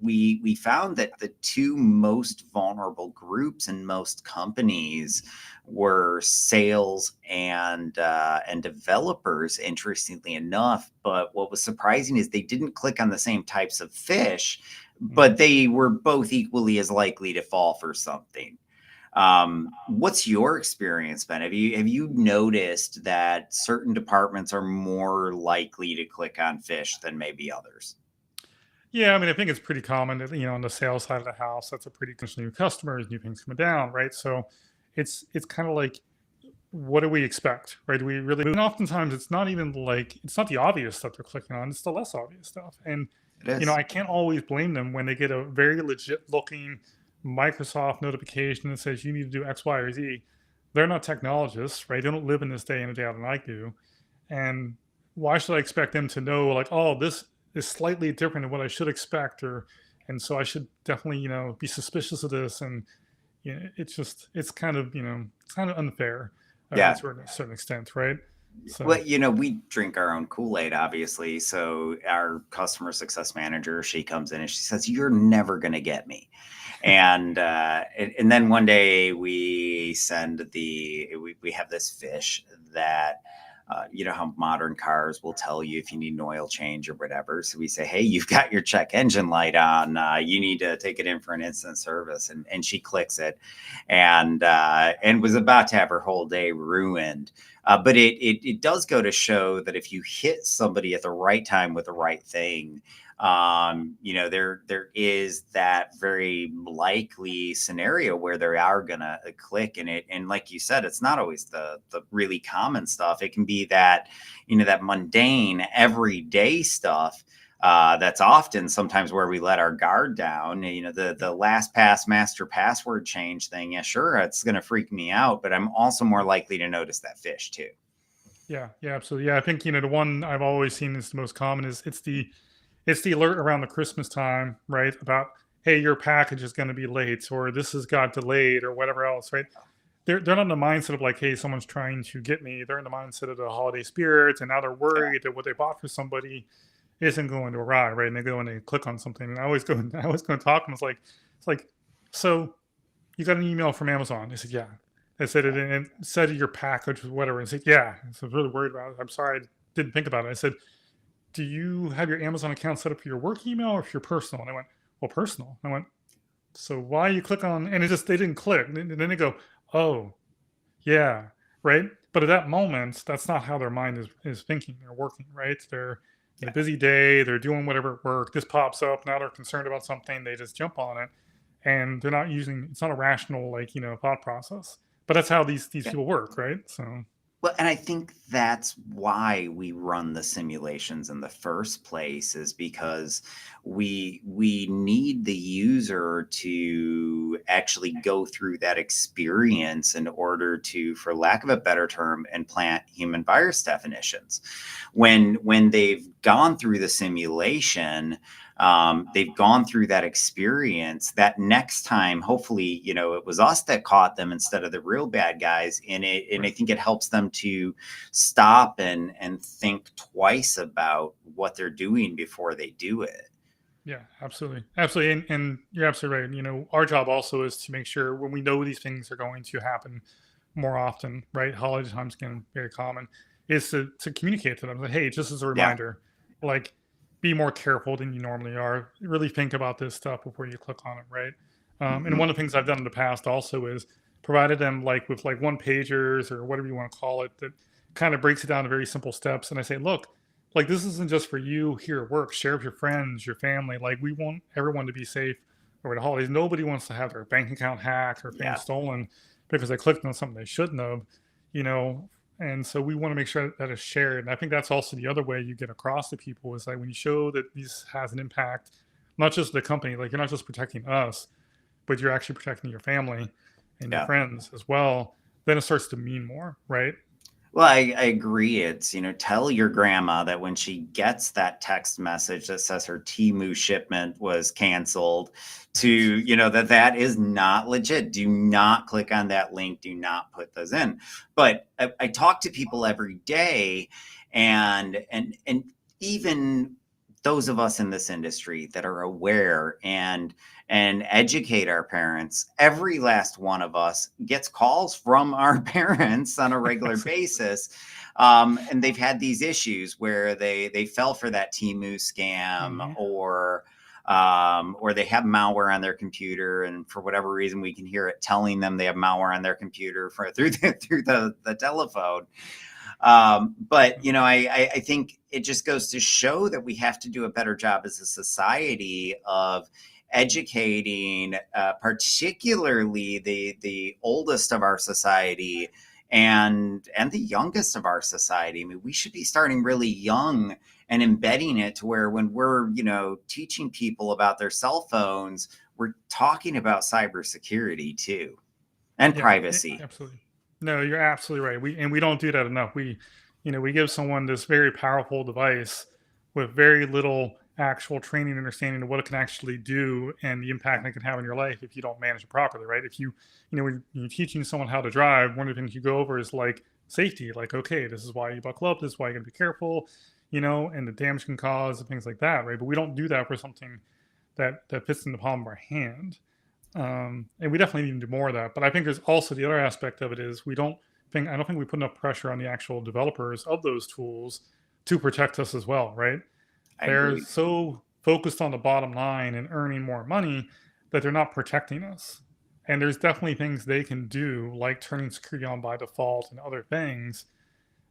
we found that the two most vulnerable groups in most companies were sales and developers, interestingly enough. But what was surprising is they didn't click on the same types of fish, but they were both equally as likely to fall for something. What's your experience been? Have you noticed that certain departments are more likely to click on fish than maybe others? Yeah, I mean, I think it's pretty common that, on the sales side of the house, that's a pretty new customers, new things coming down, right? So it's kind of like, what do we expect, right? Do we really? And oftentimes, it's not even like it's not the obvious stuff they're clicking on; it's the less obvious stuff. And It is. I can't always blame them when they get a very legit looking Microsoft notification that says you need to do X, Y, or Z. They're not technologists, right? They don't live in this day in and day out, and I do. And why should I expect them to know, like, oh, this is slightly different than what I should expect, or and so I should definitely, be suspicious of this. And it's kind of, it's kind of unfair, Yeah. to a certain extent, right? Well, So we drink our own Kool-Aid, obviously. So our customer success manager, she comes in and she says, "You're never going to get me." And then one day we have this fish that, you know how modern cars will tell you if you need an oil change or whatever. So we say, "Hey, you've got your check engine light on. You need to take it in for an instant service." And she clicks it, and was about to have her whole day ruined. But it does go to show that if you hit somebody at the right time with the right thing, there is that very likely scenario where they are gonna click in it. And like you said, it's not always the really common stuff. It can be that, that mundane everyday stuff. That's often sometimes where we let our guard down. The last pass master password change thing. Yeah, sure, it's going to freak me out, but I'm also more likely to notice that fish too. yeah, yeah, absolutely. Yeah, I think the one I've always seen is the most common is it's the alert around the Christmas time, right? About, hey, your package is going to be late, or this has got delayed, or whatever else, right? They're not in the mindset of like, hey, someone's trying to get me. They're in the mindset of the holiday spirit, and now they're Yeah. worried that what they bought for somebody isn't going to arrive, right? And they go and they click on something, and I always go and talk, and it's like, so you got an email from Amazon? They said, yeah. I said it, and it said your package was whatever. And I said, yeah. So I was really worried about it. I'm sorry, I didn't think about it. I said, do you have your Amazon account set up for your work email or for your personal? And I went, well, personal. And I went, so why you click on, and they didn't click. And then they go, oh, yeah, right. But at that moment, that's not how their mind is thinking. They're working, right? They're in a Yeah. busy day. They're doing whatever at work. This pops up. Now they're concerned about something. They just jump on it, and they're not using. It's not a rational, like, thought process. But that's how these Yeah. people work, right? So Well, and I think that's why we run the simulations in the first place, is because we need the user to actually go through that experience in order to, for lack of a better term, implant human virus definitions. When they've gone through the simulation, they've gone through that experience, that next time hopefully, it was us that caught them instead of the real bad guys in it. And I right. think it helps them to stop and think twice about what they're doing before they do it. Yeah, absolutely. Absolutely. And you're absolutely right. Our job also is to make sure when we know these things are going to happen more often, right? Holiday times again, very common, is to communicate to them like, hey, just as a Yeah. reminder, like, be more careful than you normally are. Really think about this stuff before you click on it, right? And Hmm. one of the things I've done in the past also is provided them like with like one pagers or whatever you want to call it that kind of breaks it down to very simple steps. And I say, look, like, this isn't just for you here at work. Share with your friends, your family. Like, we want everyone to be safe over the holidays. Nobody wants to have their bank account hacked or things Yeah. stolen because they clicked on something they shouldn't have, you know. And so we want to make sure that is shared. And I think that's also the other way you get across to people is like when you show that this has an impact, not just the company, like you're not just protecting us, but you're actually protecting your family and your Yeah. friends as well. Then it starts to mean more, right? Well, I agree. It's, tell your grandma that when she gets that text message that says her Timu shipment was canceled, to, that is not legit. Do not click on that link. Do not put those in. But I talk to people every day, and even those of us in this industry that are aware and educate our parents. Every last one of us gets calls from our parents on a regular basis. And they've had these issues where they fell for that Temu scam, or they have malware on their computer, and for whatever reason we can hear it telling them they have malware on their computer through the telephone. But I think it just goes to show that we have to do a better job as a society of educating, particularly the oldest of our society and the youngest of our society. I mean, we should be starting really young and embedding it to where when we're teaching people about their cell phones, we're talking about cybersecurity too, and privacy. Absolutely. No, you're absolutely right. We don't do that enough. We give someone this very powerful device with very little actual training and understanding of what it can actually do and the impact it can have in your life if you don't manage it properly, right? If when you're teaching someone how to drive, one of the things you go over is like safety, like, okay, this is why you buckle up, this is why you gotta be careful, and the damage can cause and things like that, right? But we don't do that for something that fits in the palm of our hand. And we definitely need to do more of that. But I think there's also the other aspect of it is I don't think we put enough pressure on the actual developers of those tools to protect us as well, right? They're so focused on the bottom line and earning more money that they're not protecting us. And there's definitely things they can do, like turning security on by default and other things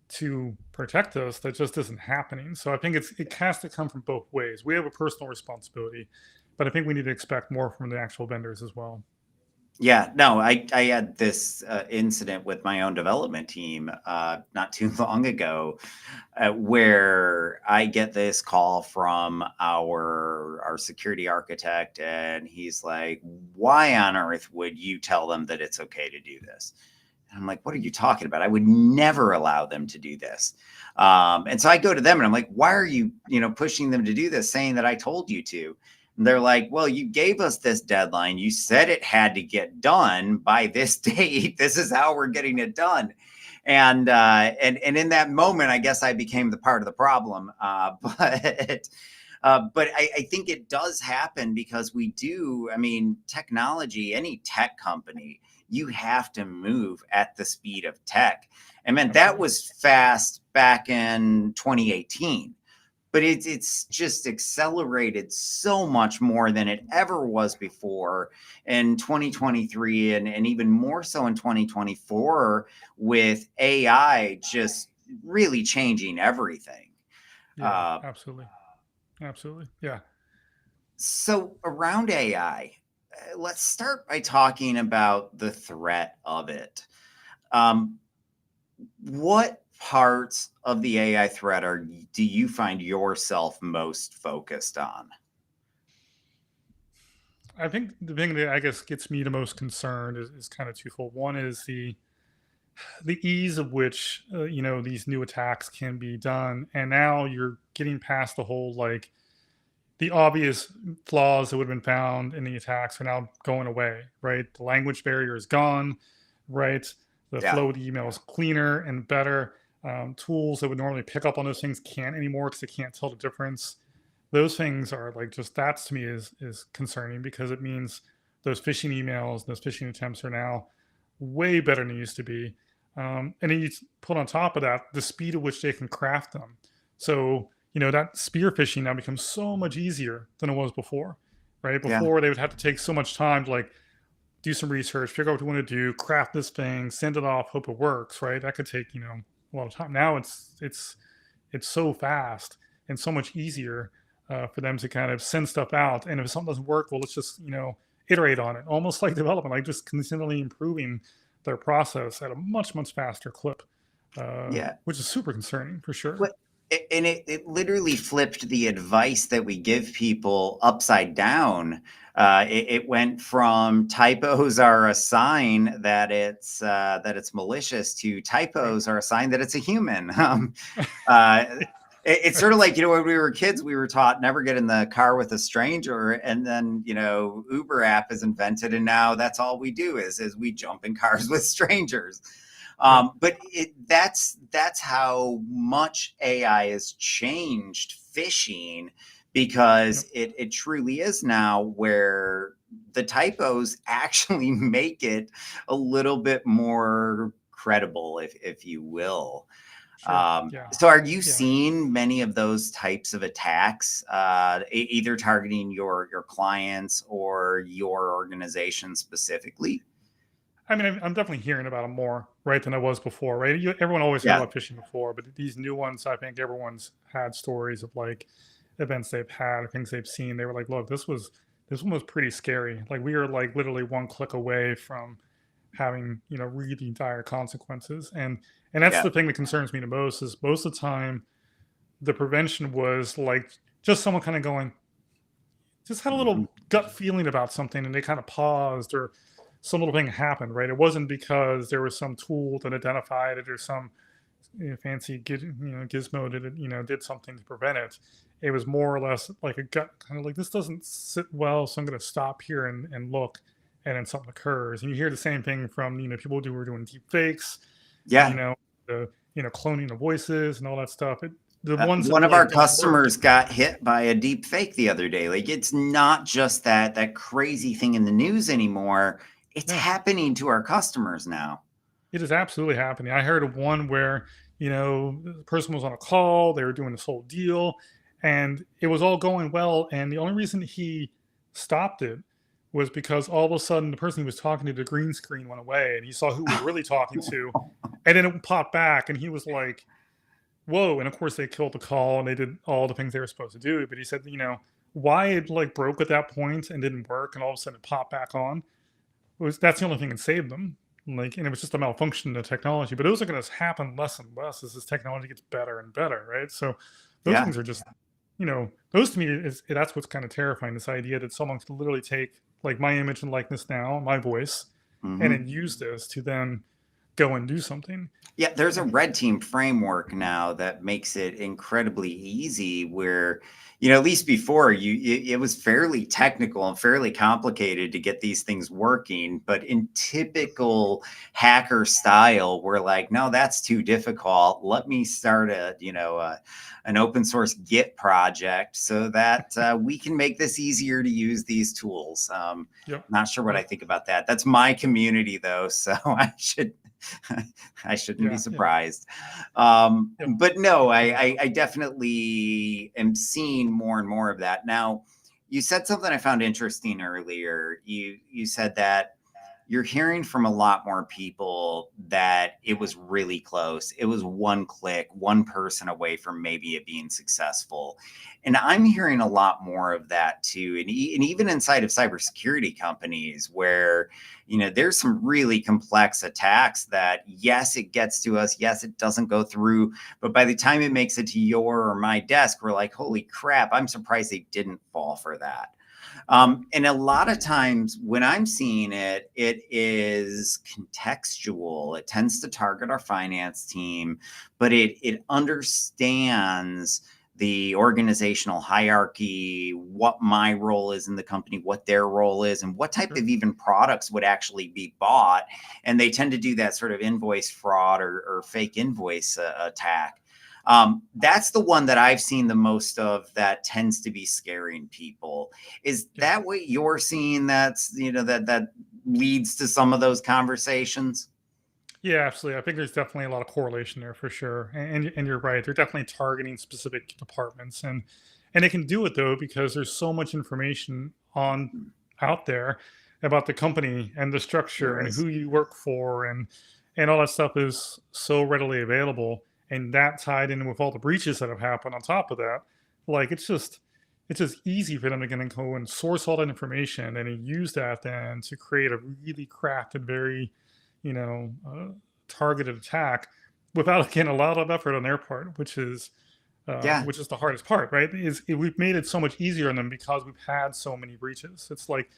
to protect us that just isn't happening. So I think it has to come from both ways. We have a personal responsibility, but I think we need to expect more from the actual vendors as well. Yeah, no, I had this incident with my own development team not too long ago, where I get this call from our security architect, and he's like, "Why on earth would you tell them that it's okay to do this?" And I'm like, "What are you talking about? I would never allow them to do this." And so I go to them and I'm like, "Why are you, pushing them to do this, saying that I told you to?" And they're like, "Well, you gave us this deadline. You said it had to get done by this date. This is how we're getting it done." And in that moment, I guess I became the part of the problem. But I think it does happen because we do. I mean, technology, any tech company, you have to move at the speed of tech. I mean, that was fast back in 2018. But it's just accelerated so much more than it ever was before in 2023, and even more so in 2024, with AI just really changing everything. Yeah, absolutely. Absolutely. Yeah. So around AI, let's start by talking about the threat of it. Um, what parts of the AI threat do you find yourself most focused on? I think the thing that I guess gets me the most concerned is kind of twofold. One is the ease of which these new attacks can be done, and now you're getting past the whole like the obvious flaws that would have been found in the attacks are now going away, right? The language barrier is gone, right? The Yeah. flow of the email is cleaner and better. Tools that would normally pick up on those things can't anymore because they can't tell the difference. Those things are like just that to me is concerning because it means those phishing emails, those phishing attempts are now way better than they used to be. And then you put on top of that the speed at which they can craft them. So that spear phishing now becomes so much easier than it was before, right? Yeah. Before they would have to take so much time to like do some research, figure out what you want to do, craft this thing, send it off, hope it works, right? That could take a lot of time. Now it's so fast and so much easier for them to kind of send stuff out. And if something doesn't work, well, let's just iterate on it, almost like development, like just continually improving their process at a much faster clip, Yeah. which is super concerning for sure. What and it literally flipped the advice that we give people upside down. It went from typos are a sign that it's malicious to typos are a sign that it's a human. Uh, it's sort of like, when we were kids, we were taught never get in the car with a stranger. And then, Uber app is invented. And now that's all we do is we jump in cars with strangers. But that's how much AI has changed phishing, because Yep. it truly is now where the typos actually make it a little bit more credible, if you will. Sure. Yeah. So are you Yeah. seeing many of those types of attacks, either targeting your clients or your organization specifically? I mean, I'm definitely hearing about them more, right, than I was before, right? Everyone always heard Yeah, about phishing before, but these new ones, I think everyone's had stories of like events they've had or things they've seen. They were like, look, this one was pretty scary. Like we were like literally one click away from having, really dire consequences. And that's yeah. the thing that concerns me the most is most of the time the prevention was like just someone kind of going, just had a Mhm. little gut feeling about something and they kind of paused or some little thing happened, right? It wasn't because there was some tool that identified it or some fancy gizmo that did something to prevent it. It was more or less like a gut kind of like this doesn't sit well, so I'm going to stop here and look, and then something occurs. And you hear the same thing from people who are doing deep fakes, Yeah. the cloning the voices and all that stuff. The ones that One of our like don't work. customers got hit by a deep fake the other day. Like it's not just that crazy thing in the news anymore. It's No, happening to our customers now. it is absolutely happening. I heard of one where, the person was on a call, they were doing this whole deal, and it was all going well. And the only reason he stopped it was because all of a sudden the person he was talking to, the green screen went away and he saw who he was really talking to. And then it popped back and he was like, whoa. And of course they killed the call and they did all the things they were supposed to do. But he said, why it like broke at that point and didn't work and all of a sudden it popped back on was that's the only thing that saved them. Like, and it was just a malfunction in the technology. But those are going to happen less and less as this technology gets better and better, right? So those Yeah. things are just, those to me is that's what's kind of terrifying. This idea that someone could literally take like my image and likeness now, my voice, and Hmm. then use this to then go and do something. Yeah, there's a And red team framework now that makes it incredibly easy where, at least before it was fairly technical and fairly complicated to get these things working. But in typical hacker style, we're like, no, that's too difficult. Let me start an open source Git project so that we can make this easier to use these tools. yep, Not sure what I yep, think about that. That's my community though, so I shouldn't be yeah, yeah, surprised. yep, But no, yep, no doubt. I definitely am seeing more and more of that. Now, you said something I found interesting earlier. You said that you're hearing from a lot more people that it was really close. It was one click, one person away from maybe it being successful. And I'm hearing a lot more of that too. And even inside of cybersecurity companies where, there's some really complex attacks that, yes, it gets to us. Yes, it doesn't go through. But by the time it makes it to your or my desk, we're like, holy crap, I'm surprised they didn't fall for that. Yep, And a lot of times when I'm seeing it, it is contextual. It tends to target our finance team, but it understands the organizational hierarchy, what my role is in the company, what their role is, and what type sure, of even products would actually be bought. And they tend to do that sort of invoice fraud or fake invoice attack. That's the one that I've seen the most of that tends to be scaring people. Is yeah. that what you're seeing? That's that leads to some of those conversations. Yeah, absolutely. I think there's definitely a lot of correlation there for sure. And you're right. They're definitely targeting specific departments and they can do it though because there's so much information on out there about the company and the structure There and is. who you work for and all that stuff is so readily available and that tied in with all the breaches that have happened on top of that. Like it's just easy for them to go and source all that information and then use that then to create a really crafted, very targeted attack without again a lot of effort on their part, Yeah. which is the hardest part, right? We've made it so much easier on them because we've had so many breaches. It's like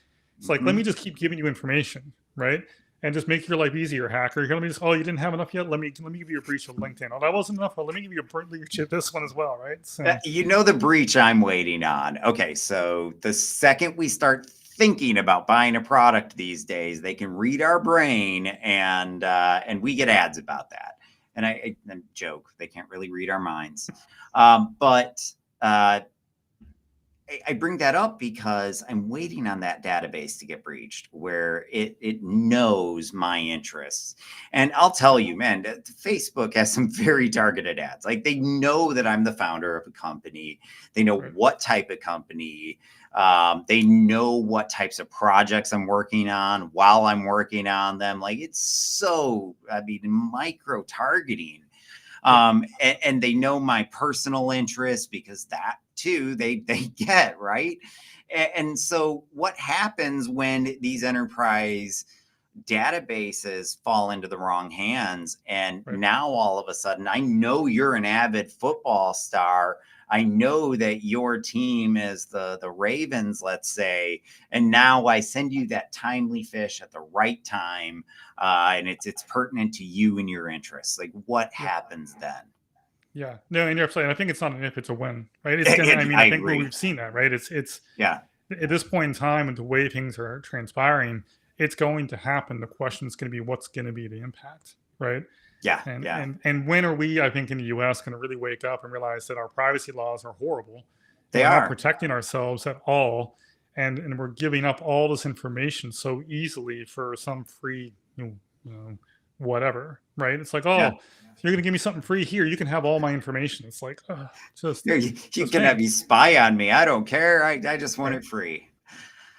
let me Mhm. just keep giving you information, right? And just make your life easier, hacker. You're gonna be just you didn't have enough yet. Let me give you a breach of LinkedIn. Oh, that wasn't enough. Well, let me give you a breach of this one as well, right? So The breach I'm waiting on. Okay, so the second we start thinking about buying a product these days, they can read our brain, and we get ads about that. And I joke, they can't really read our minds. But I bring that up because I'm waiting on that database to get breached where it knows my interests. And I'll tell you, man, Facebook has some very targeted ads. Like they know that I'm the founder of a company. They know Right. what type of company. They know what types of projects I'm working on while I'm working on them. Like it's so, I mean, micro targeting. Yep. And they know my personal interests because that too they get right. And so what happens when these enterprise databases fall into the wrong hands, and Right. now all of a sudden I know you're an avid football star, I know that your team is the Ravens, let's say, and now I send you that timely fish at the right time, and it's pertinent to you and your interests. Like what Yep. happens then? Yeah. No, and you're absolutely. I think it's not an if, it's a when, right? It's gonna. I mean, I I think agree. we've seen that, right? It's Yeah, at this point in time and the way things are transpiring, it's going to happen. The question is going to be what's going to be the impact, right? yeah, And yeah. and when are we, I think, in the U.S. going to really wake up and realize that our privacy laws are horrible, and They we're not are. protecting ourselves at all, and we're giving up all this information so easily for some free, whatever, right? It's like, Yeah. oh, you're going to give me something free here. You can have all my information. It's like, Here, you just can have you thanks. spy on me. I don't care. I just want Right. it free.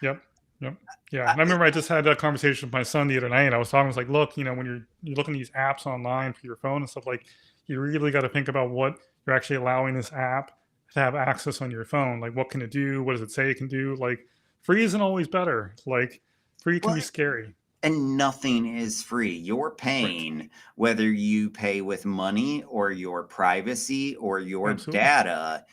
Yep. Yep. Yeah. Uh, And I remember I just had that conversation with my son the other night. I was talking, I was like, look, when you're looking at these apps online for your phone and stuff, like you really got to think about what you're actually allowing this app to have access on your phone. Like what can it do? What does it say it can do? Like free isn't always better. Like free can well, be scary. and nothing is free. You're Right. paying whether you pay with money or your privacy or your Absolutely. data,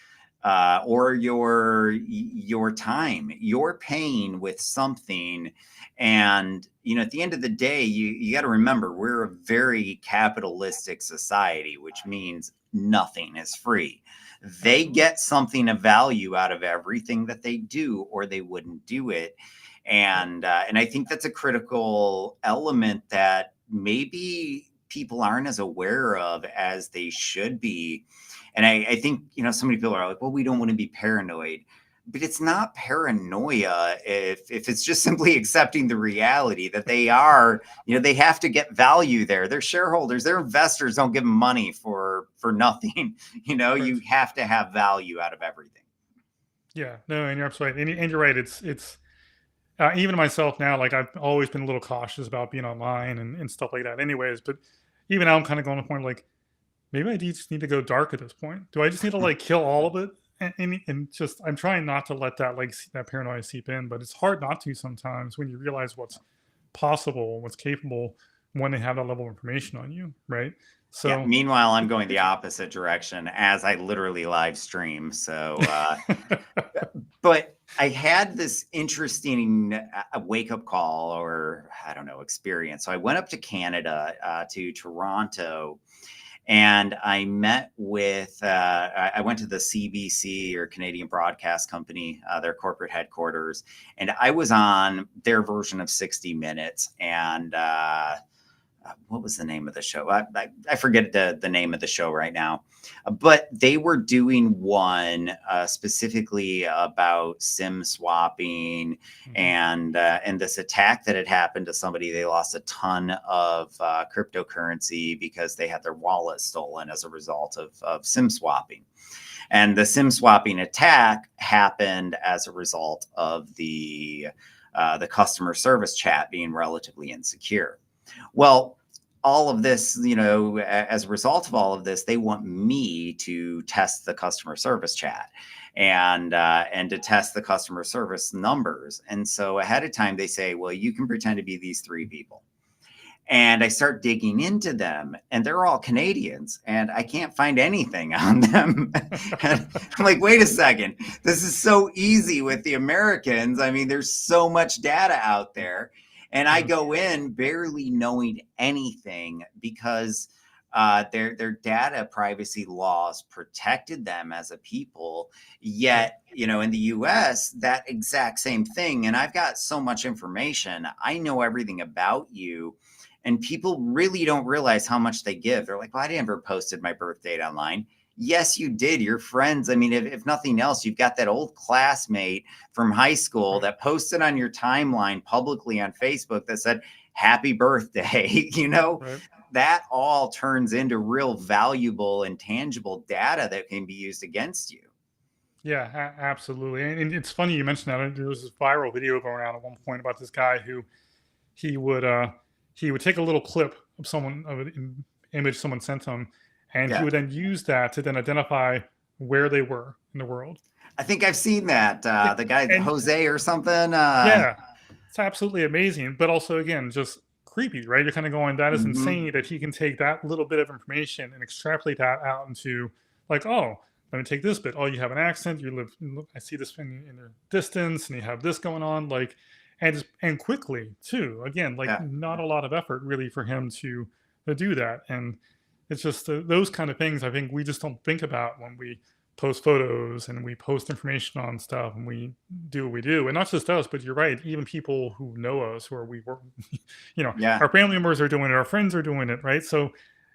or your time. You're paying with something, and at the end of the day, you got to remember we're a very capitalistic society, which means nothing is free. They Absolutely. get something of value out of everything that they do, or they wouldn't do it. Yep. And I think that's a critical element that maybe people aren't as aware of as they should be. And I think so many people are like, well, we don't want to be paranoid, but it's not paranoia if it's just simply accepting the reality that they are, they have to get value there. Their shareholders, their investors don't give them money for nothing. You Right. have to have value out of everything. Yeah. No, and you're absolutely right. And you're right. It's even myself now, like I've always been a little cautious about being online and stuff like that anyways. But even now I'm kind of going to the point like, maybe I just need to go dark at this point. Do I just need to like kill all of it? And just I'm trying not to let that that paranoia seep in, but it's hard not to sometimes when you realize what's possible, what's capable when they have that level of information on you, right? Yeah. So Meanwhile, I'm going the opposite direction as I literally live stream. So, but I had this interesting wake up call, or I don't know, experience. So I went up to Canada, to Toronto, and I met with, I went to the CBC, or Canadian Broadcast Company, their corporate headquarters, and I was on their version of 60 Minutes. And what was the name of the show? I forget the name of the show right now, but they were doing one specifically about SIM swapping, Mhm. and this attack that had happened to somebody. They lost a ton of cryptocurrency because they had their wallet stolen as a result of SIM swapping. And the SIM swapping attack happened as a result of the customer service chat being relatively insecure. Well, all of this, as a result of all of this, they want me to test the customer service chat, and to test the customer service numbers. And so ahead of time, they say, well, you can pretend to be these three people. And I start digging into them, and they're all Canadians, and I can't find anything on them. And I'm like, wait a second, this is so easy with the Americans. I mean, there's so much data out there. And I Yeah. go in barely knowing anything because their data privacy laws protected them as a people. Yep. Yet, in the US, that exact same thing. And I've got so much information. I know everything about you, and people really don't realize how much they give. They're like, well, I never posted my birth date online. Yes, you did. Your friends. I mean, if nothing else, you've got that old classmate from high school Right. that posted on your timeline publicly on Facebook that said, "Happy birthday." Right. That all turns into real valuable and tangible data that can be used against you. Yeah, absolutely. And it's funny you mentioned that. There was this viral video going around at one point about this guy who he would uh he would take a little clip of someone of an image someone sent him, and he Yeah. would then use that to then identify where they were in the world. I think I've seen that. Yeah, The guy, and Jose or something. yeah, it's absolutely amazing, but also again just creepy, right? You're kind of going, that is Mhm. insane that he can take that little bit of information and extrapolate that out into like, oh, let me take this bit. Oh, you have an accent. You live. I see this in the distance, and you have this going on. Like, and quickly too. Again, like Yeah. not a lot of effort really for him to do that. And it's just those kind of things. I think we just don't think about when we post photos and we post information on stuff and we do what we do. And not just us, but you're right. Even people who know us, who are we work, Yeah. our family members are doing it, our friends are doing it, right? So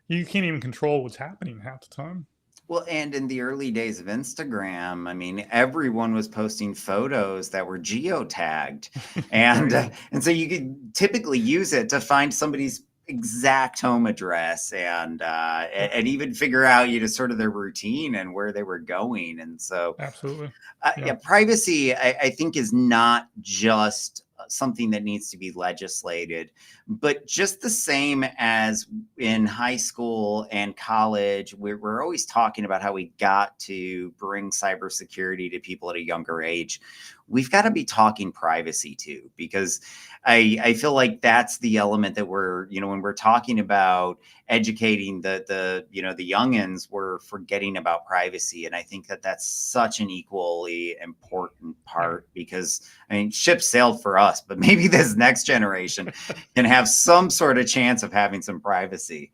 you can't even control what's happening half the time. Well, and in the early days of Instagram, I mean, everyone was posting photos that were geotagged, and Right. and so you could typically use it to find somebody's exact home address Yep. and even figure out sort of their routine and where they were going. And so Absolutely. yeah, Yeah. privacy, I think, is not just something that needs to be legislated, but just the same as in high school and college, we're always talking about how we got to bring cybersecurity to people at a younger age. We've got to be talking privacy too, because I feel like that's the element that when we're talking about educating the youngins, we're forgetting about privacy. And I think that that's such an equally important Yeah. part, because I mean, ship sailed for us, but maybe this next generation can have some sort of chance of having some privacy.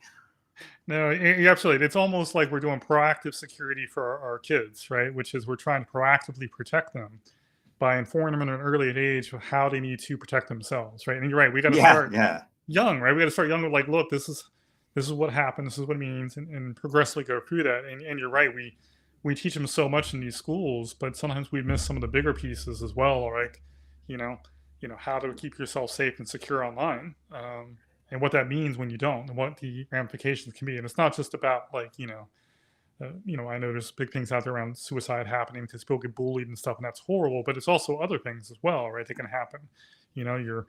No, you're absolutely. It's almost like we're doing proactive security for our kids, right? Which is we're trying to proactively protect them by informing them at an early age of how they need to protect themselves, right? And you're right. We got to Yeah, start yeah, young, right? We got to start young with like, look, this is what happened. This is what it means, and progressively go through that. And you're right. We teach them so much in these schools, but sometimes we miss some of the bigger pieces as well. Like, you know, how to keep yourself safe and secure online, and what that means when you don't, and what the ramifications can be. And it's not just about like, I know there's big things out there around suicide happening because people get bullied and stuff, and that's horrible. But it's also other things as well, right? That can happen. Your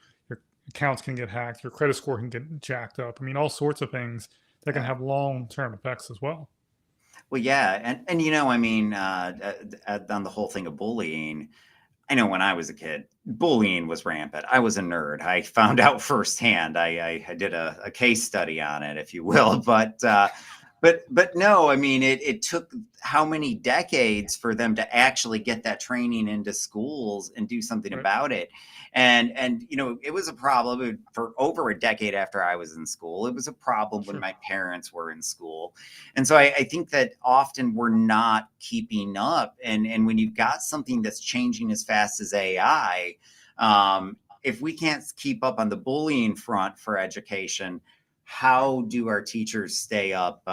accounts can get hacked, your credit score can get jacked up. I mean, all sorts of things that can yeah. have long term effects as well. Well, yeah, and I mean, on the whole thing of bullying, I know when I was a kid, bullying was rampant. I was a nerd. I found out firsthand. I did a case study on it, if you will. But no, I mean, it took how many decades for them to actually get that training into schools and do something Right. about it. And it was a problem for over a decade after I was in school. It was a problem when Sure. my parents were in school. And so I think that often we're not keeping up. And when you've got something that's changing as fast as AI, if we can't keep up on the bullying front for education, how do our teachers stay up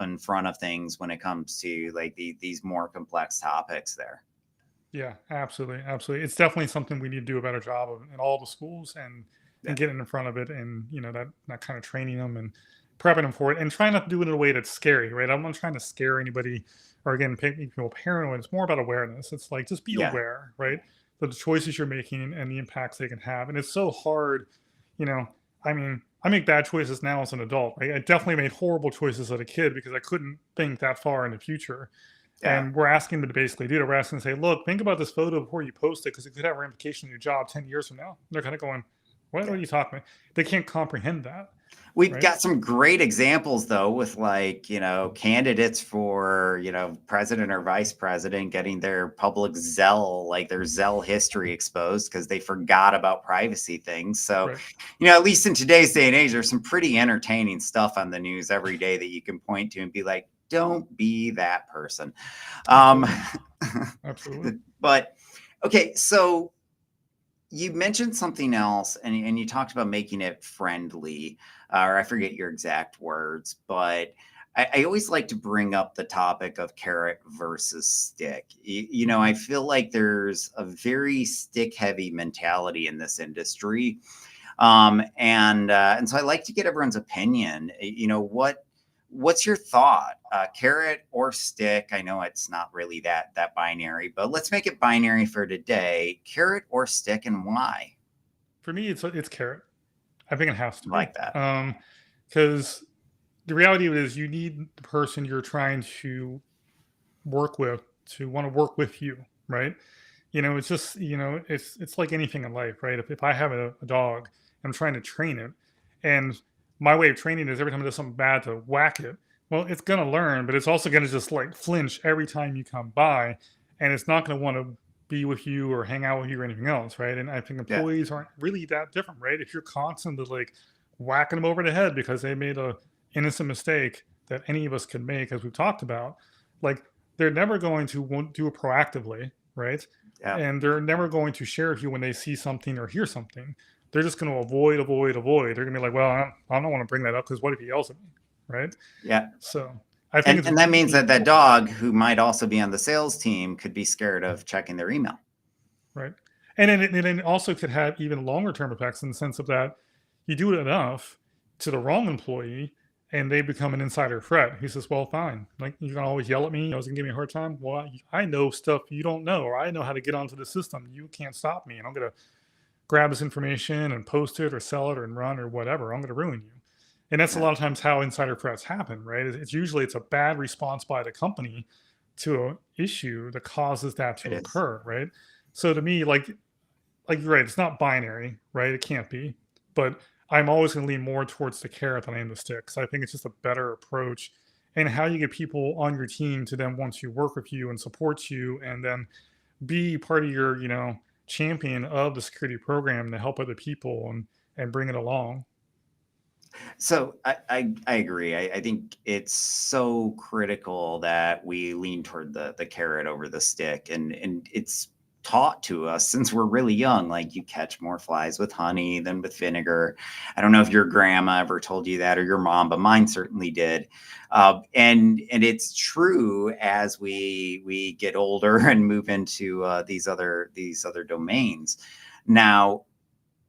in front of things when it comes to like these more complex topics there? Yeah, absolutely, absolutely. It's definitely something we need to do a better job of in all the schools, and Yeah, getting in front of it, and that kind of training them and prepping them for it, and trying not to do it in a way that's scary, right? I'm not trying to scare anybody or again make people paranoid. It's more about awareness. It's like just be yeah, aware, right? Of the choices you're making and the impacts they can have. And it's so hard, you know. I mean, I make bad choices now as an adult, right? I definitely made horrible choices as a kid because I couldn't think that far in the future, yeah, and we're asking them to basically do it. We're asking to say, look, think about this photo before you post it because it could have ramifications in your job 10 years from now. They're kind of going, what are yeah. you talking about? They can't comprehend that, We've right? got some great examples though, with like, candidates for, president or vice president getting their public Zell, like their Zell history exposed because they forgot about privacy things. So, Right. at least in today's day and age, there's some pretty entertaining stuff on the news every day that you can point to and be like, don't be that person. Um, Absolutely. Absolutely. but okay, so you mentioned something else, and you talked about making it friendly, or I forget your exact words, but I always like to bring up the topic of carrot versus stick. You know, I feel like there's a very stick heavy mentality in this industry. And so I like to get everyone's opinion. You know, what's your thought? Carrot or stick? I know it's not really that binary, but let's make it binary for today. Carrot or stick, and why? For me, it's carrot. I think it has to I be. like that. Because the reality of it is you need the person you're trying to work with to want to work with you, right? It's just, it's like anything in life, right? If I have a dog, I'm trying to train it, and my way of training is every time it does something bad to whack it. Well, it's gonna learn, but it's also gonna just like flinch every time you come by, and it's not gonna want to be with you or hang out with you or anything else, right? And I think Yeah. employees aren't really that different, right? If you're constantly like whacking them over the head because they made a innocent mistake that any of us can make, as we've talked about, like they're never going to want do it proactively, right? Yeah. And they're never going to share with you when they see something or hear something. They're just going to avoid, avoid, avoid. They're going to be like, well, I don't want to bring that up because what if he yells at me, right? Yeah. So I think And it's and that means really that important, dog who might also be on the sales team could be scared of checking their email. right? And then it also could have even longer term effects in the sense of that you do it enough to the wrong employee and they become an insider threat. He says, well, fine. Like, you're going to always yell at me. I was going to give me a hard time. Well, I know stuff you don't know, or I know how to get onto the system. You can't stop me. And I'm going to grab this information and post it or sell it or run or whatever. I'm going to ruin you. And that's a Yeah, lot of times how insider threats happen, right? It's usually it's a bad response by the company to an issue that causes that it to is. occur, right? So to me, like you're right, it's not binary, right? It can't be. But I'm always going to lean more towards the carrot than I am the stick. Because I think it's just a better approach. And how you get people on your team to then want to work with you and support you and then be part of your, champion of the security program to help other people and bring it along. So I agree. I think it's so critical that we lean toward the carrot over the stick, and it's taught to us since we're really young. Like, you catch more flies with honey than with vinegar. I don't know if your grandma ever told you that, or your mom, but mine certainly did. And it's true as we get older and move into these other domains. Now,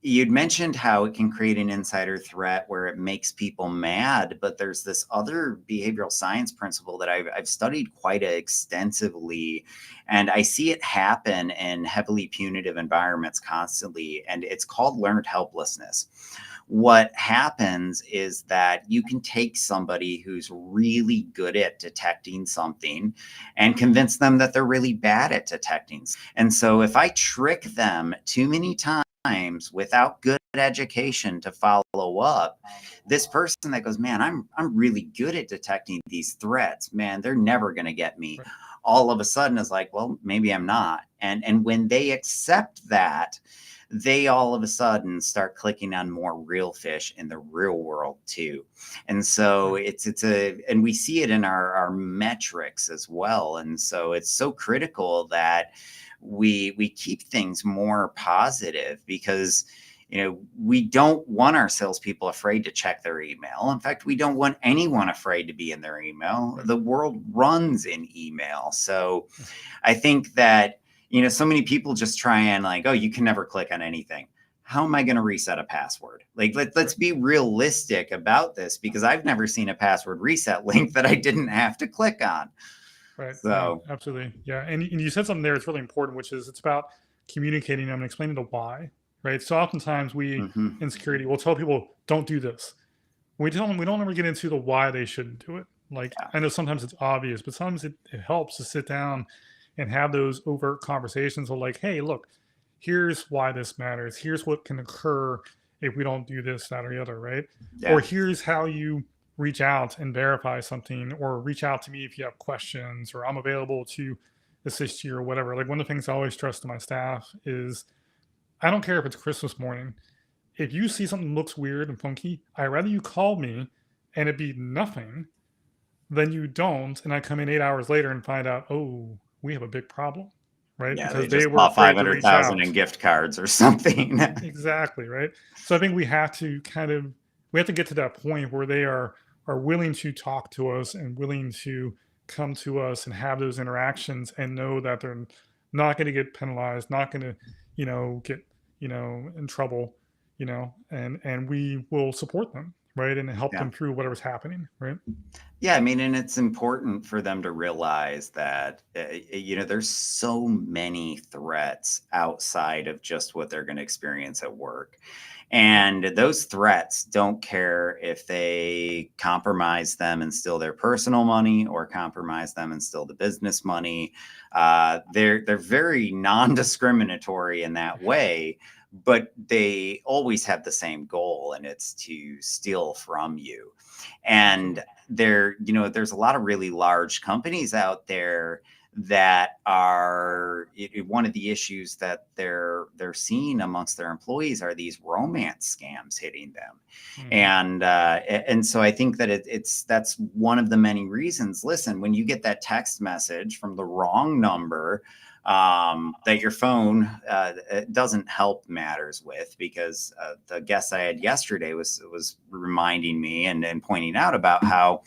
you'd mentioned how it can create an insider threat where it makes people mad, but there's this other behavioral science principle that I've studied quite extensively, and I see it happen in heavily punitive environments constantly, and it's called learned helplessness. What happens is that you can take somebody who's really good at detecting something and convince them that they're really bad at detecting. And so if I trick them too many times without good education to follow up, this person that goes, man, I'm really good at detecting these threats, man, they're never going to get me, Right. all of a sudden is like, well, maybe I'm not. And when they accept that, they all of a sudden start clicking on more real fish in the real world too. And so Right. and we see it in our metrics as well. And so it's so critical that we keep things more positive, because we don't want our salespeople afraid to check their email. In fact, we don't want anyone afraid to be in their email. Right. The world runs in email. So I think that, so many people just try and like, oh, you can never click on anything. How am I going to reset a password? Like, let's Right. be realistic about this, because I've never seen a password reset link that I didn't have to click on. Right. No, So, absolutely. Yeah. And you said something there that's really important, which is it's about communicating them and explaining the why, right? So oftentimes we mhm, in security will tell people, don't do this. We tell them we don't ever get into the why they shouldn't do it. Like, yeah, I know sometimes it's obvious, but sometimes it helps to sit down and have those overt conversations of like, hey, look, here's why this matters. Here's what can occur if we don't do this, that, or the other, right? Or yeah, here's how you reach out and verify something, or reach out to me if you have questions, or I'm available to assist you or whatever. Like, one of the things I always stress to my staff is I don't care if it's Christmas morning. If you see something looks weird and funky, I'd rather you call me and it be nothing than you don't. And I come in 8 hours later and find out, oh, we have a big problem, right? yeah. They Because they just were bought afraid to reach 500,000 out. in gift cards or something. Exactly, right? So I think we have to get to that point where they are are willing to talk to us and willing to come to us and have those interactions and know that they're not going to get penalized, not going to, get, in trouble, and we will support them, right? And help Yeah. them through whatever's happening, right? Yeah, I mean, and it's important for them to realize that, there's so many threats outside of just what they're going to experience at work. Yep. And those threats don't care if they compromise them and steal their personal money or compromise them and steal the business money. They're very non-discriminatory in that way, but they always have the same goal, and it's to steal from you. And Absolutely. there's a lot of really large companies out there that are one of the issues that they're seeing amongst their employees are these romance scams hitting them. Hmm. And so I think that that's one of the many reasons. Listen, when you get that text message from the wrong number, that your phone doesn't help matters with, because the guest I had yesterday was reminding me and pointing out about how,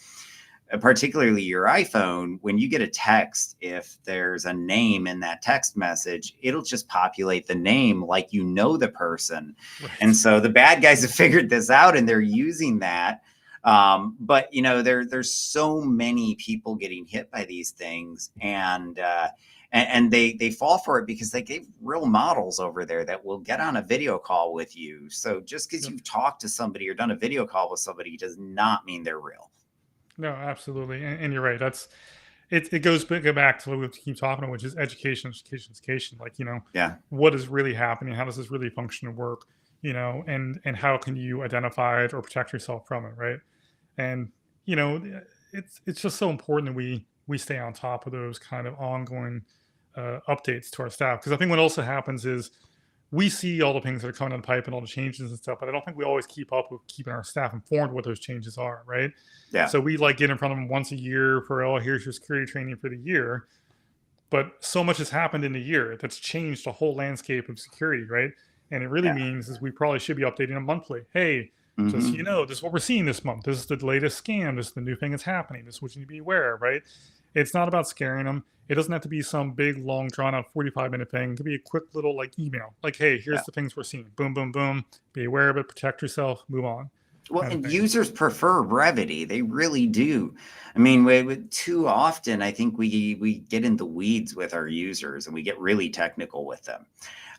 particularly your iPhone, when you get a text, if there's a name in that text message, it'll just populate the name like the person. And Right. so the bad guys have figured this out, and they're using that. But there's so many people getting hit by these things, and they fall for it because they gave real models over there that will get on a video call with you. So just because Yep. you've talked to somebody or done a video call with somebody does not mean they're real. No, absolutely, and you're right. It goes back to what we keep talking about, which is education, education, education. Like, Yeah. what is really happening? How does this really function and work? And how can you identify it or protect yourself from it, right? And it's just so important that we stay on top of those kind of ongoing updates to our staff, because I think what also happens is we see all the things that are coming down the pipe and all the changes and stuff, but I don't think we always keep up with keeping our staff informed what those changes are, right? Yeah. So we like get in front of them once a year for, oh, here's your security training for the year. But so much has happened in a year that's changed the whole landscape of security, right? And it really Yeah. means is we probably should be updating them monthly. Hey, just so Hmm. you know, this is what we're seeing this month. This is the latest scam. This is the new thing that's happening. This is what you need to be aware of, right? It's not about scaring them. It doesn't have to be some big, long, drawn out 45-minute thing. It could be a quick little like email. Like, hey, Yeah. here's the things we're seeing. Boom, boom, boom. Be aware of it, protect yourself, move on. Well, Kind of and thing. users prefer brevity. They really do. I mean, too often, I think we get in the weeds with our users and we get really technical with them.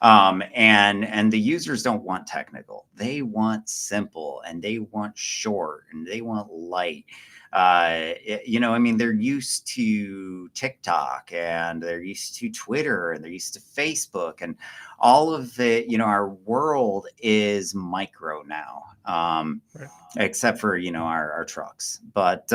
And the users don't want technical. They want simple, and they want short, and they want light. I mean, they're used to TikTok, and they're used to Twitter, and they're used to Facebook, and all of it. Our world is micro now. Right. Except for our trucks. But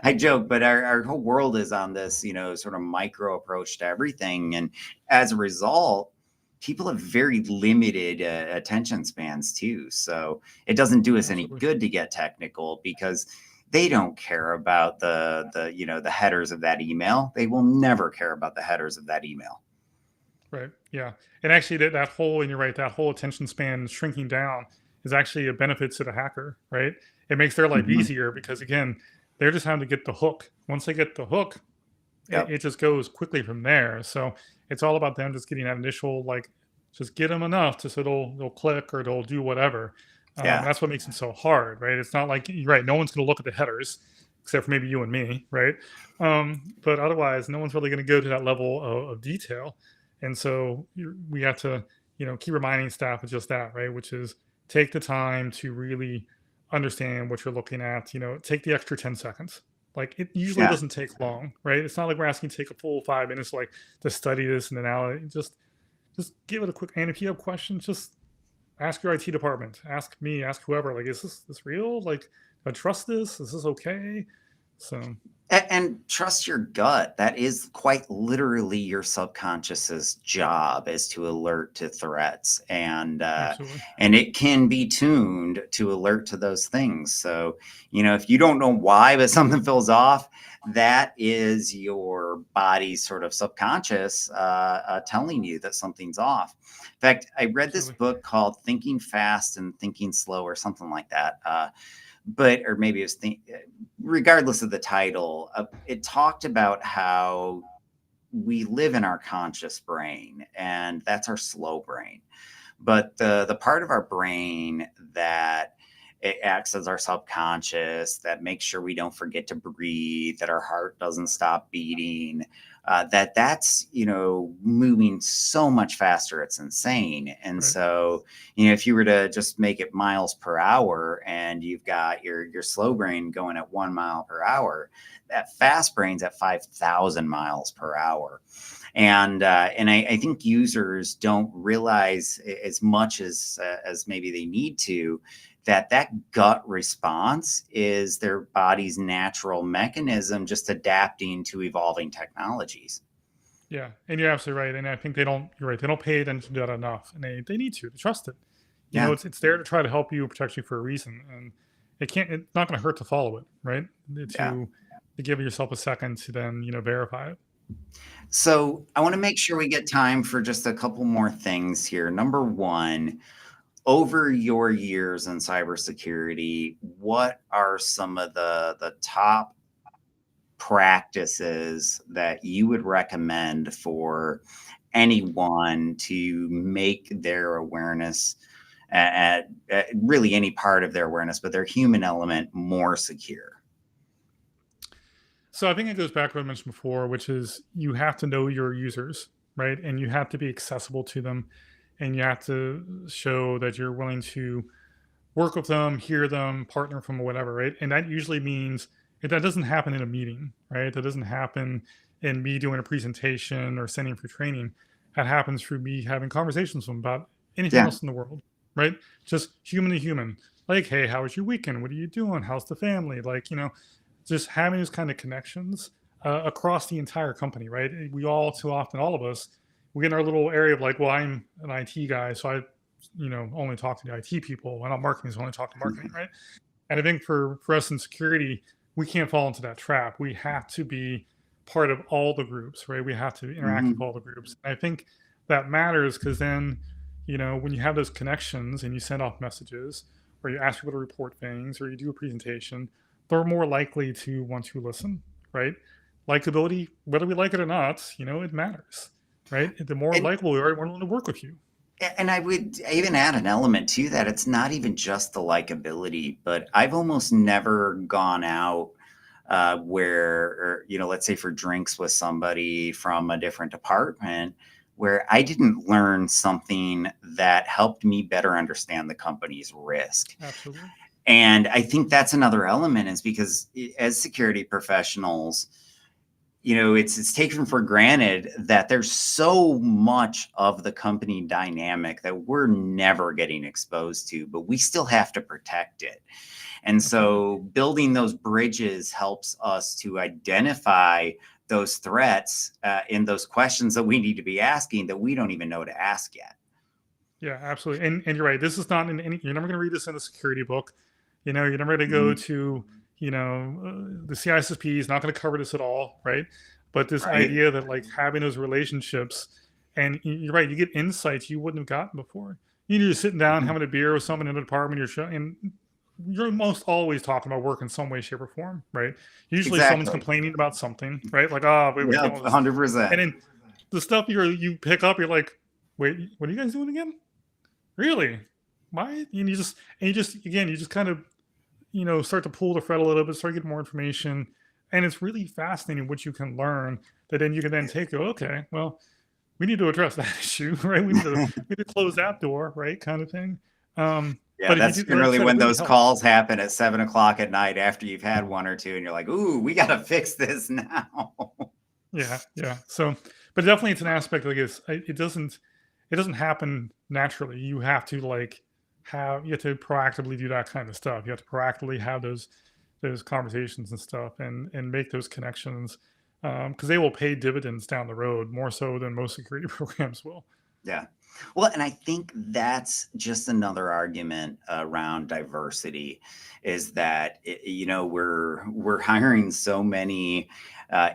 I joke, but our whole world is on this sort of micro approach to everything, and as a result, people have very limited attention spans too. So it doesn't do us any Absolutely. good to get technical, because they don't care about the headers of that email. They will never care about the headers of that email. Right. Yeah. And actually, that whole, and you're right, that whole attention span shrinking down is actually a benefit to the hacker, right? It makes their life Hmm. easier because, again, they're just having to get the hook. Once they get the hook, it, Yep. it just goes quickly from there. So it's all about them just getting that initial, like, just get them enough to so they'll click or they'll do whatever. Yeah. That's what makes it so hard, right? It's not like, you're right, no one's going to look at the headers except for maybe you and me, right? But otherwise, no one's really going to go to that level of detail. And so we have to, keep reminding staff of just that, right? Which is take the time to really understand what you're looking at. Take the extra 10 seconds. Like, it usually Yeah. doesn't take long, right? It's not like we're asking to take a full 5 minutes, like, to study this and analyze. Just give it a quick. And if you have questions, just ask your IT department, ask me, ask whoever. Like, is this real? Like, do I trust this? Is this okay? So, And trust your gut. That is quite literally your subconscious's job, is to alert to threats, absolutely. and it can be tuned to alert to those things. So if you don't know why, but something feels off, that is your body's sort of subconscious telling you that something's off. In fact, I read this Absolutely. book called Thinking Fast and Thinking Slow, or something like that. but or maybe it was regardless of the title, it talked about how we live in our conscious brain, and that's our slow brain. But the part of our brain that it acts as our subconscious, that makes sure we don't forget to breathe, that our heart doesn't stop beating, that's moving so much faster, it's insane. And Right. so if you were to just make it miles per hour, and you've got your slow brain going at 1 mile per hour, that fast brain's at 5,000 miles per hour. And I think users don't realize as much as maybe they need to, that gut response is their body's natural mechanism just adapting to evolving technologies. Yeah, and you're absolutely right. And I think you're right. They don't pay attention to that enough, and they need to trust it. Yeah, It's there to try to help you, protect you for a reason, and it's not going to hurt to follow it, right? yeah. To give yourself a second to then verify it. So I want to make sure we get time for just a couple more things here. Number one, over your years in cybersecurity, what are some of the top practices that you would recommend for anyone to make their awareness at really any part of their awareness, but their human element more secure? So I think it goes back to what I mentioned before, which is you have to know your users, right? And you have to be accessible to them, and you have to show that you're willing to work with them, hear them, partner from whatever, right? And that usually means that doesn't happen in a meeting, right? That doesn't happen in me doing a presentation or sending for training. That happens through me having conversations with them about anything Yeah. else in the world, right? Just human to human. Like, hey, how was your weekend? What are you doing? How's the family? Like, just having those kind of connections across the entire company, right? We all, too often, all of us, we get in our little area of like, well, I'm an IT guy, so I only talk to the IT people. When I'm marketing, so I only talk to marketing, right? And I think for us in security, we can't fall into that trap. We have to be part of all the groups, right? We have to interact with Hmm. all the groups. And I think that matters because then, when you have those connections and you send off messages or you ask people to report things or you do a presentation, they're more likely to want to listen, right? Likability, whether we like it or not, it matters, right? The more And likable we are, more willing to work with you. and I would even add an element to that. It's not even just the likability, but I've almost never gone out where, or, let's say for drinks with somebody from a different department, where I didn't learn something that helped me better understand the company's risk. Absolutely. And I think that's another element, is because as security professionals, it's taken for granted that there's so much of the company dynamic that we're never getting exposed to, but we still have to protect it. And Absolutely. so building those bridges helps us to identify those threats in those questions that we need to be asking that we don't even know to ask yet. Yeah, absolutely. And you're right. This is not in any, you're never going to read this in a security book. You're never going to go Mhm. to, the CISSP is not going to cover this at all, right? But this Right. idea that like having those relationships, and you're right, you get insights you wouldn't have gotten before. You're sitting down Mhm. having a beer with someone in a department, and you're most always talking about work in some way, shape, or form, right? Usually someone's Exactly. complaining about something, right? Like, oh, we were Yep. dealing with this. And 100%. then the stuff you pick up, you're like, wait, what are you guys doing again? Really? Why? And you just kind of, start to pull the thread a little bit, start getting more information. And it's really fascinating what you can learn that then you can then take, okay, well, we need to address that issue, right? We need to close that door, right? Kind of thing. Yeah, But if you that's do, like I generally said, it when really those helps. calls happen at 7 o'clock at night after you've had one or two, and you're like, "Ooh, we got to fix this now." Yeah, yeah. So, but definitely it's an aspect like it doesn't happen naturally. You have to you have to proactively do that kind of stuff. You have to proactively have those conversations and stuff and make those connections because they will pay dividends down the road more so than most security programs will. Yeah. Well, and I think that's just another argument around diversity is that we're hiring so many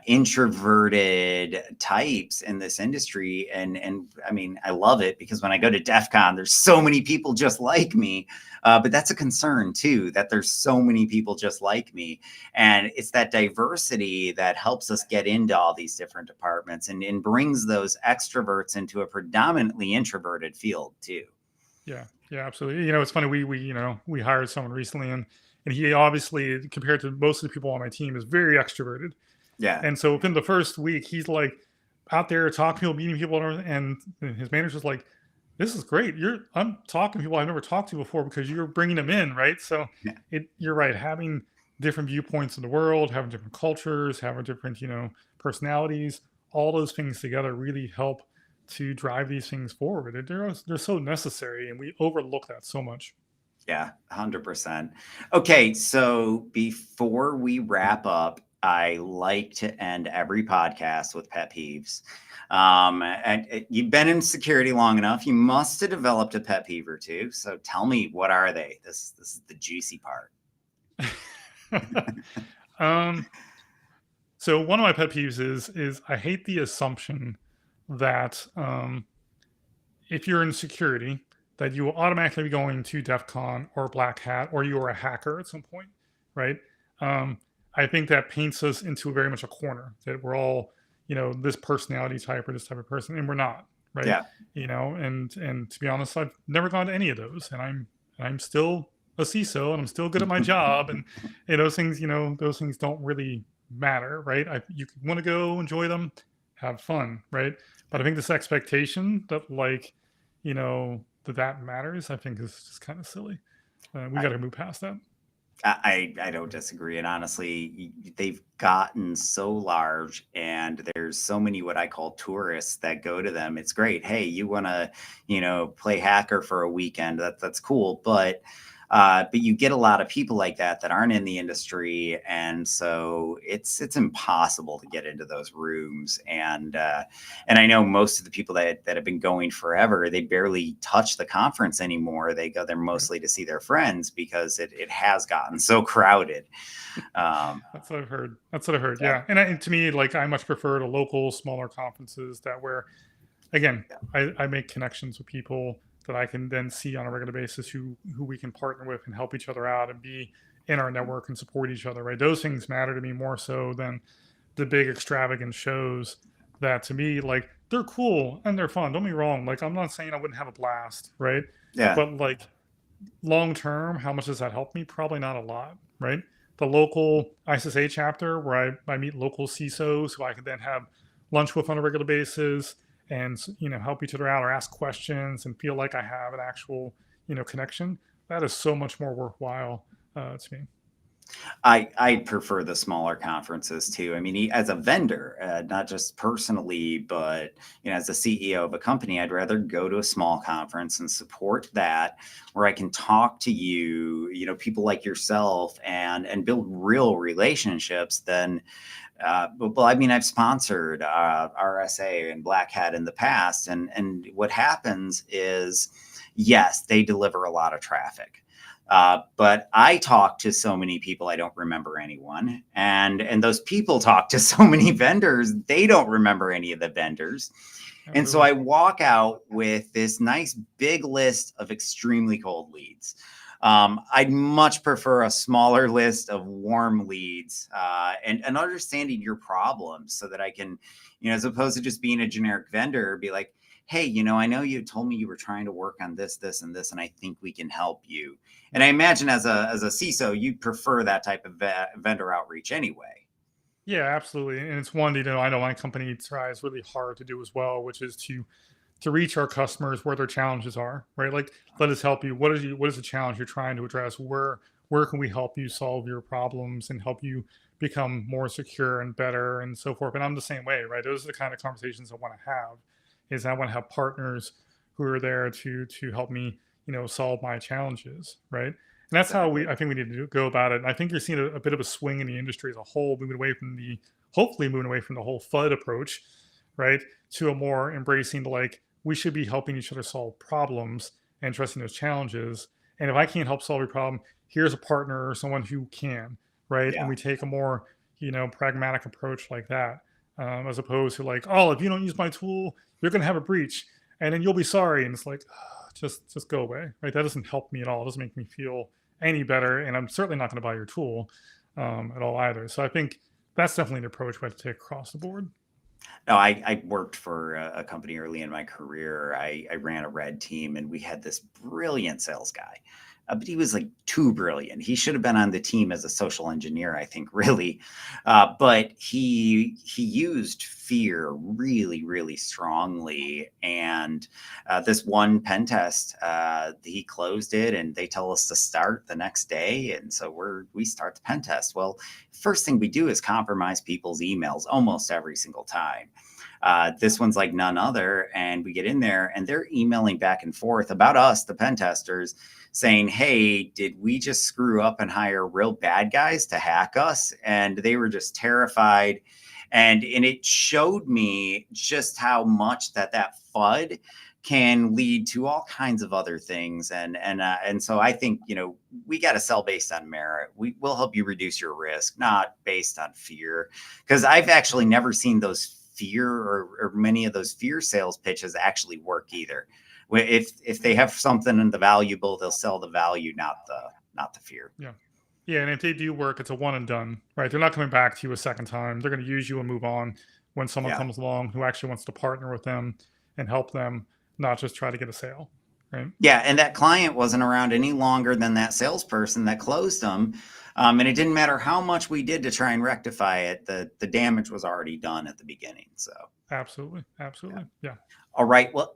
introverted types in this industry, and I mean I love it because when I go to DEF CON, there's so many people just like me. But that's a concern too, that there's so many people just like me. And it's that diversity that helps us get into all these different departments and brings those extroverts into a predominantly introverted field too. Yeah, yeah, absolutely. It's funny. We hired someone recently, and he obviously, compared to most of the people on my team, is very extroverted. Yeah. And so within the first week, he's like out there talking to people, meeting people, and his manager's like, "This is great. I'm talking to people I've never talked to before because you're bringing them in, right?" So Yeah. you're right. Having different viewpoints in the world, having different cultures, having different personalities, all those things together really help to drive these things forward. They're so necessary, and we overlook that so much. Yeah, 100%. Okay, so before we wrap up, I like to end every podcast with pet peeves. And you've been in security long enough. You must have developed a pet peeve or two. So tell me, what are they? This is the juicy part. um, so one of my pet peeves is I hate the assumption that if you're in security, that you will automatically be going to DEF CON or Black Hat or you are a hacker at some point, right? Um, I think that paints us into very much a corner that we're all, this personality type or this type of person, and we're not, right? Yeah. And to be honest, I've never gone to any of those, and I'm still a CISO and I'm still good at my job, and those things don't really matter, right? You want to go enjoy them, have fun, right? But I think this expectation that that matters, I think is just kind of silly. We got to move past that. I don't disagree. And honestly, they've gotten so large and there's so many what I call tourists that go to them. It's great. Hey, you want to, play hacker for a weekend. That's cool. But you get a lot of people like that aren't in the industry, and so it's impossible to get into those rooms. And I know most of the people that have been going forever, they barely touch the conference anymore. They go there mostly to see their friends because it has gotten so crowded. That's what I've heard. Yeah, and to me, like I much prefer the local, smaller conferences where, again, I make connections with people that I can then see on a regular basis who we can partner with and help each other out and be in our network and support each other, right? Those things matter to me more so than the big extravagant shows that to me, like, they're cool and they're fun. Don't be wrong. Like, I'm not saying I wouldn't have a blast, right? Yeah. But like long term, how much does that help me? Probably not a lot, right? The local ISSA chapter where I meet local CISOs who I can then have lunch with on a regular basis and help each other out or ask questions and feel like I have an actual connection. That is so much more worthwhile to me. I prefer the smaller conferences too. I mean, as a vendor, not just personally, but as a CEO of a company, I'd rather go to a small conference and support that, where I can talk to people like yourself, and build real relationships. Than, well, I mean, I've sponsored RSA and Black Hat in the past, and what happens is, yes, they deliver a lot of traffic. But I talk to so many people, I don't remember anyone. And those people talk to so many vendors, they don't remember any of the vendors. And so I walk out with this nice big list of extremely cold leads. I'd much prefer a smaller list of warm leads, and understanding your problems so that I can, as opposed to just being a generic vendor, be like, hey, I know you told me you were trying to work on this, this, and this, and I think we can help you. And I imagine as a CISO, you'd prefer that type of vendor outreach anyway. Yeah, absolutely. And it's one, I know my company tries really hard to do as well, which is to reach our customers where their challenges are, right? Like, let us help you. What is the challenge you're trying to address? Where can we help you solve your problems and help you become more secure and better and so forth? And I'm the same way, right? Those are the kind of conversations I want to have. Is I want to have partners who are there to help me, solve my challenges, right? And that's how I think we need to go about it. And I think you're seeing a bit of a swing in the industry as a whole, hopefully moving away from the whole FUD approach, right, to a more embracing like we should be helping each other solve problems and addressing those challenges. And if I can't help solve your problem, here's a partner or someone who can, right? And Yeah. we take a more, pragmatic approach like that, as opposed to like, oh, if you don't use my tool, you're going to have a breach, and then you'll be sorry. And it's like, just go away, right? That doesn't help me at all. It doesn't make me feel any better, and I'm certainly not going to buy your tool at all either. So I think that's definitely an approach we have to take across the board. No, I worked for a company early in my career. I ran a red team, and we had this brilliant sales guy, but he was like too brilliant. He should have been on the team as a social engineer, I think, really. But he used fear really, really strongly. And this one pen test, he closed it, and they tell us to start the next day. And so we start the pen test. Well, first thing we do is compromise people's emails almost every single time. This one's like none other. And we get in there, and they're emailing back and forth about us, the pen testers, saying, hey, did we just screw up and hire real bad guys to hack us? And they were just terrified. And it showed me just how much that FUD can lead to all kinds of other things. And so I think, we got to sell based on merit. Will help you reduce your risk, not based on fear. Because I've actually never seen those fear or many of those fear sales pitches actually work either. If they have something in the valuable, they'll sell the value, not the fear. Yeah. Yeah, and if they do work, it's a one and done, right? They're not coming back to you a second time. They're going to use you and move on when someone Yeah. comes along who actually wants to partner with them and help them, not just try to get a sale, right? Yeah, and that client wasn't around any longer than that salesperson that closed them. And it didn't matter how much we did to try and rectify it. The damage was already done at the beginning. So Absolutely. yeah. Absolutely. Yeah. All right. Well,